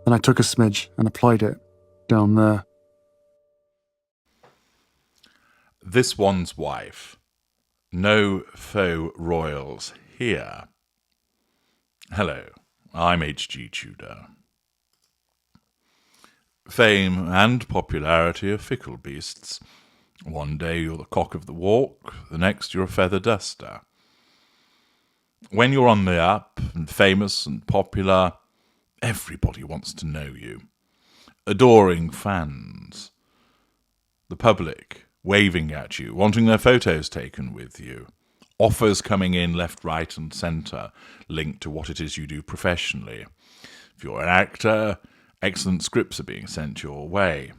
Then I took a smidge and applied it down there. This one's wife. No faux royals here. Hello, I'm H.G. Tudor. Fame and popularity are fickle beasts. One day you're the cock of the walk, the next you're a feather duster. When you're on the up and famous and popular, everybody wants to know you. Adoring fans. The public waving at you, wanting their photos taken with you. Offers coming in left, right and centre, linked to what it is you do professionally. If you're an actor, excellent scripts are being sent your way.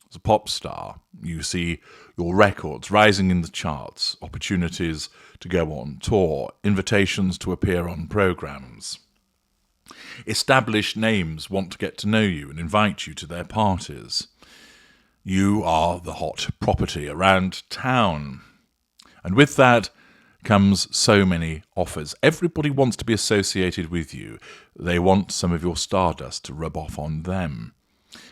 As a pop star, you see your records rising in the charts, opportunities to go on tour, invitations to appear on programmes. Established names want to get to know you and invite you to their parties. You are the hot property around town. And with that comes so many offers. Everybody wants to be associated with you. They want some of your stardust to rub off on them.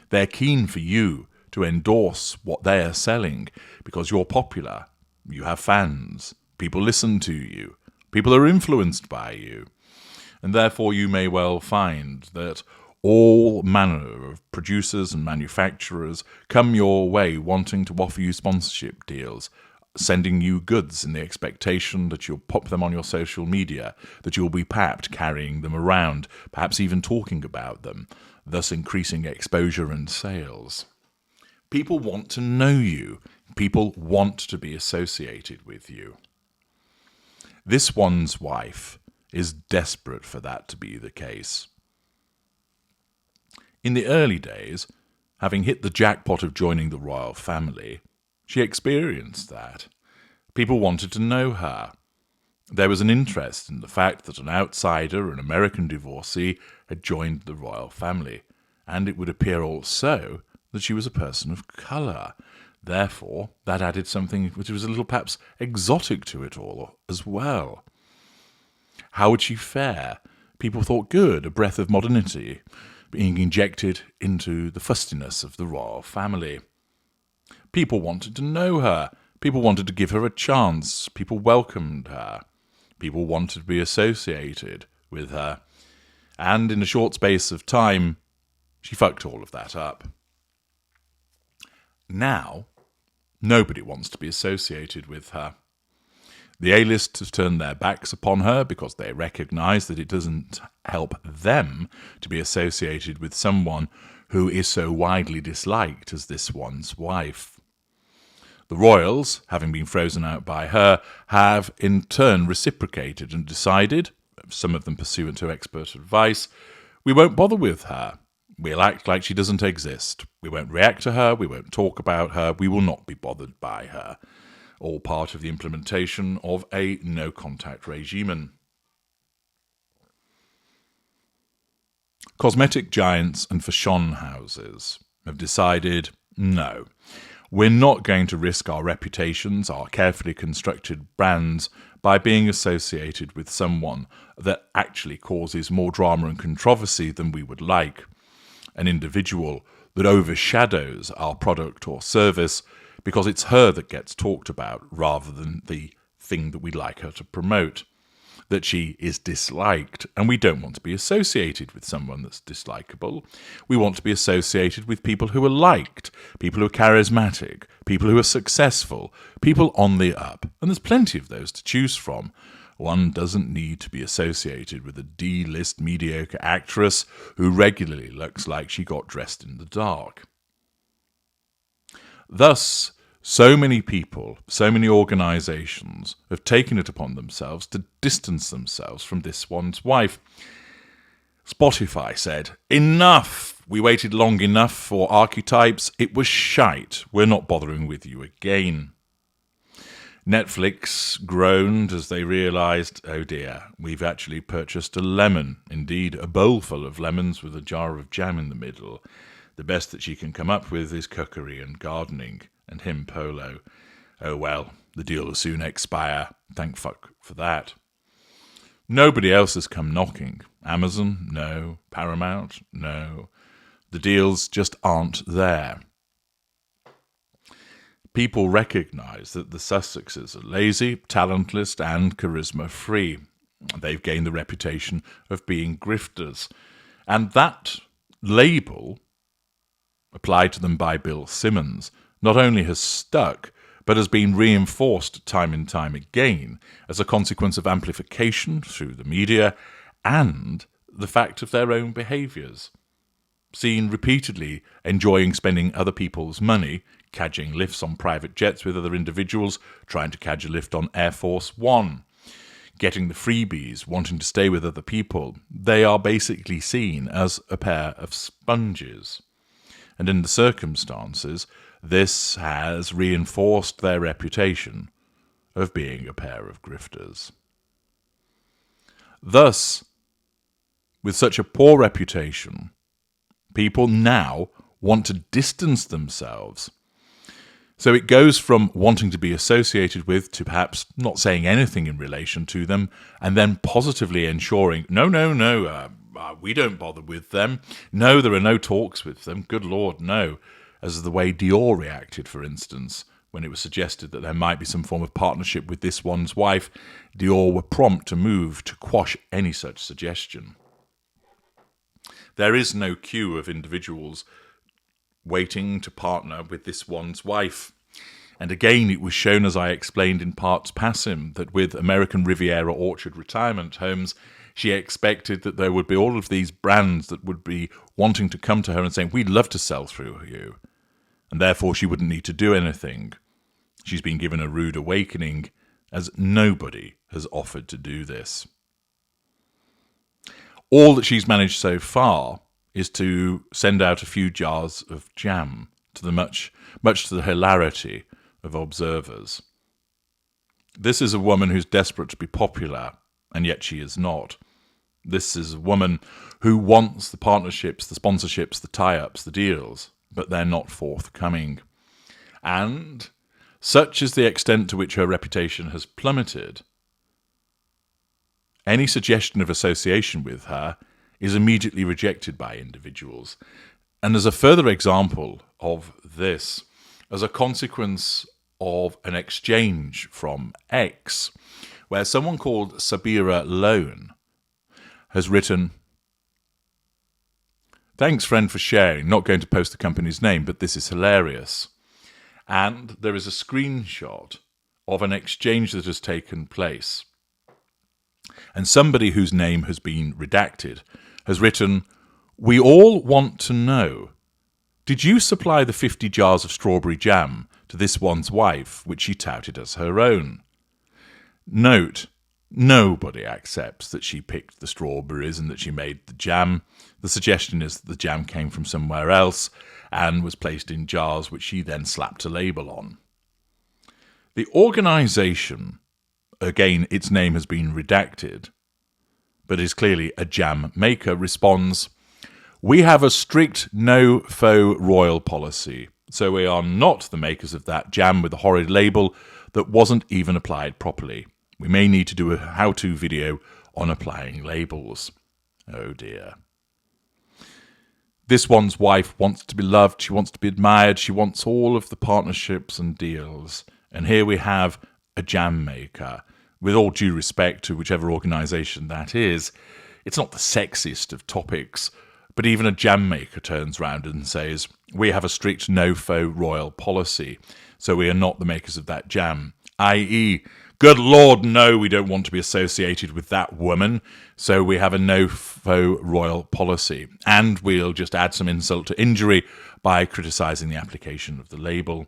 They're keen for you to endorse what they are selling because you're popular. You have fans. People listen to you. People are influenced by you. And therefore you may well find that all manner of producers and manufacturers come your way wanting to offer you sponsorship deals, sending you goods in the expectation that you'll pop them on your social media, that you'll be papped carrying them around, perhaps even talking about them, thus increasing exposure and sales. People want to know you. People want to be associated with you. This one's wife is desperate for that to be the case. In the early days, having hit the jackpot of joining the royal family, she experienced that. People wanted to know her. There was an interest in the fact that an outsider, an American divorcee, had joined the royal family, and it would appear also that she was a person of colour. Therefore, that added something which was a little perhaps exotic to it all as well. How would she fare? People thought good, a breath of modernity being injected into the fustiness of the royal family. People wanted to know her. People wanted to give her a chance. People welcomed her. People wanted to be associated with her. And in a short space of time, she fucked all of that up. Now, nobody wants to be associated with her. The A-list have turned their backs upon her because they recognise that it doesn't help them to be associated with someone who is so widely disliked as this one's wife. The royals, having been frozen out by her, have in turn reciprocated and decided, some of them pursuant to expert advice, we won't bother with her. We'll act like she doesn't exist. We won't react to her. We won't talk about her. We will not be bothered by her. All part of the implementation of a no-contact regime. Cosmetic giants and fashion houses have decided, no, we're not going to risk our reputations, our carefully constructed brands, by being associated with someone that actually causes more drama and controversy than we would like. An individual that overshadows our product or service because it's her that gets talked about rather than the thing that we'd like her to promote. That she is disliked, and we don't want to be associated with someone that's dislikable. We want to be associated with people who are liked, people who are charismatic, people who are successful, people on the up. And there's plenty of those to choose from. One doesn't need to be associated with a D-list mediocre actress who regularly looks like she got dressed in the dark. Thus, so many people, so many organisations have taken it upon themselves to distance themselves from this one's wife. Spotify said, enough! We waited long enough for archetypes. It was shite. We're not bothering with you again. Netflix groaned as they realised, oh dear, we've actually purchased a lemon. Indeed, a bowl full of lemons with a jar of jam in the middle. The best that she can come up with is cookery and gardening, and him polo. Oh well, the deal will soon expire. Thank fuck for that. Nobody else has come knocking. Amazon? No. Paramount? No. The deals just aren't there. People recognise that the Sussexes are lazy, talentless, and charisma-free. They've gained the reputation of being grifters. And that label, applied to them by Bill Simmons, not only has stuck, but has been reinforced time and time again as a consequence of amplification through the media and the fact of their own behaviours. Seen repeatedly enjoying spending other people's money, cadging lifts on private jets with other individuals, trying to cadge a lift on Air Force One, getting the freebies, wanting to stay with other people. They are basically seen as a pair of sponges. And in the circumstances, this has reinforced their reputation of being a pair of grifters. Thus, with such a poor reputation, people now want to distance themselves. So it goes from wanting to be associated with to perhaps not saying anything in relation to them, and then positively ensuring, no, we don't bother with them. No, there are no talks with them. Good Lord, no. As the way Dior reacted, for instance, when it was suggested that there might be some form of partnership with this one's wife, Dior were prompt to move to quash any such suggestion. There is no queue of individuals waiting to partner with this one's wife. And again, it was shown, as I explained in parts passim, that with American Riviera Orchard retirement homes, she expected that there would be all of these brands that would be wanting to come to her and saying, we'd love to sell through you. And therefore she wouldn't need to do anything. She's been given a rude awakening, as nobody has offered to do this. All that she's managed so far is to send out a few jars of jam, to the much to the hilarity of observers. This is a woman who's desperate to be popular, and yet she is not. This is a woman who wants the partnerships, the sponsorships, the tie-ups, the deals, but they're not forthcoming. And such is the extent to which her reputation has plummeted, any suggestion of association with her is immediately rejected by individuals. And as a further example of this, as a consequence of an exchange from X, where someone called Sabira Lone has written, "Thanks, friend, for sharing. Not going to post the company's name, but this is hilarious." And there is a screenshot of an exchange that has taken place. And somebody whose name has been redacted has written, "We all want to know, did you supply the 50 jars of strawberry jam to this one's wife, which she touted as her own?" Note, nobody accepts that she picked the strawberries and that she made the jam. The suggestion is that the jam came from somewhere else and was placed in jars which she then slapped a label on. The organisation, again, its name has been redacted, but is clearly a jam maker, responds, "We have a strict no-faux royal policy, so we are not the makers of that jam with a horrid label that wasn't even applied properly. We may need to do a how-to video on applying labels." Oh dear. This one's wife wants to be loved, she wants to be admired, she wants all of the partnerships and deals. And here we have a jam maker. With all due respect to whichever organisation that is, it's not the sexiest of topics, but even a jam maker turns round and says, "We have a strict no-faux royal policy, so we are not the makers of that jam," i.e., good Lord, no, we don't want to be associated with that woman, so we have a no-faux royal policy. And we'll just add some insult to injury by criticising the application of the label.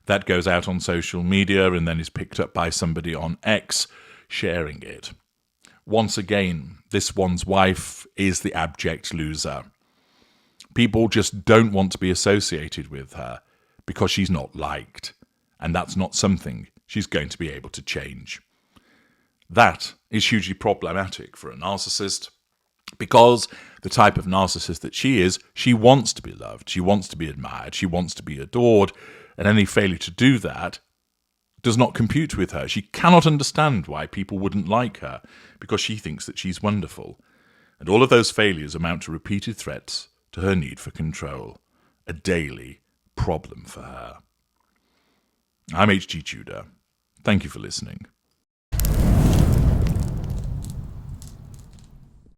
That goes out on social media and then is picked up by somebody on X sharing it. Once again, this one's wife is the abject loser. People just don't want to be associated with her because she's not liked, and that's not something she's going to be able to change. That is hugely problematic for a narcissist, because the type of narcissist that she is, she wants to be loved, she wants to be admired, she wants to be adored, and any failure to do that does not compute with her. She cannot understand why people wouldn't like her, because she thinks that she's wonderful. And all of those failures amount to repeated threats to her need for control, a daily problem for her. I'm H.G. Tudor. Thank you for listening.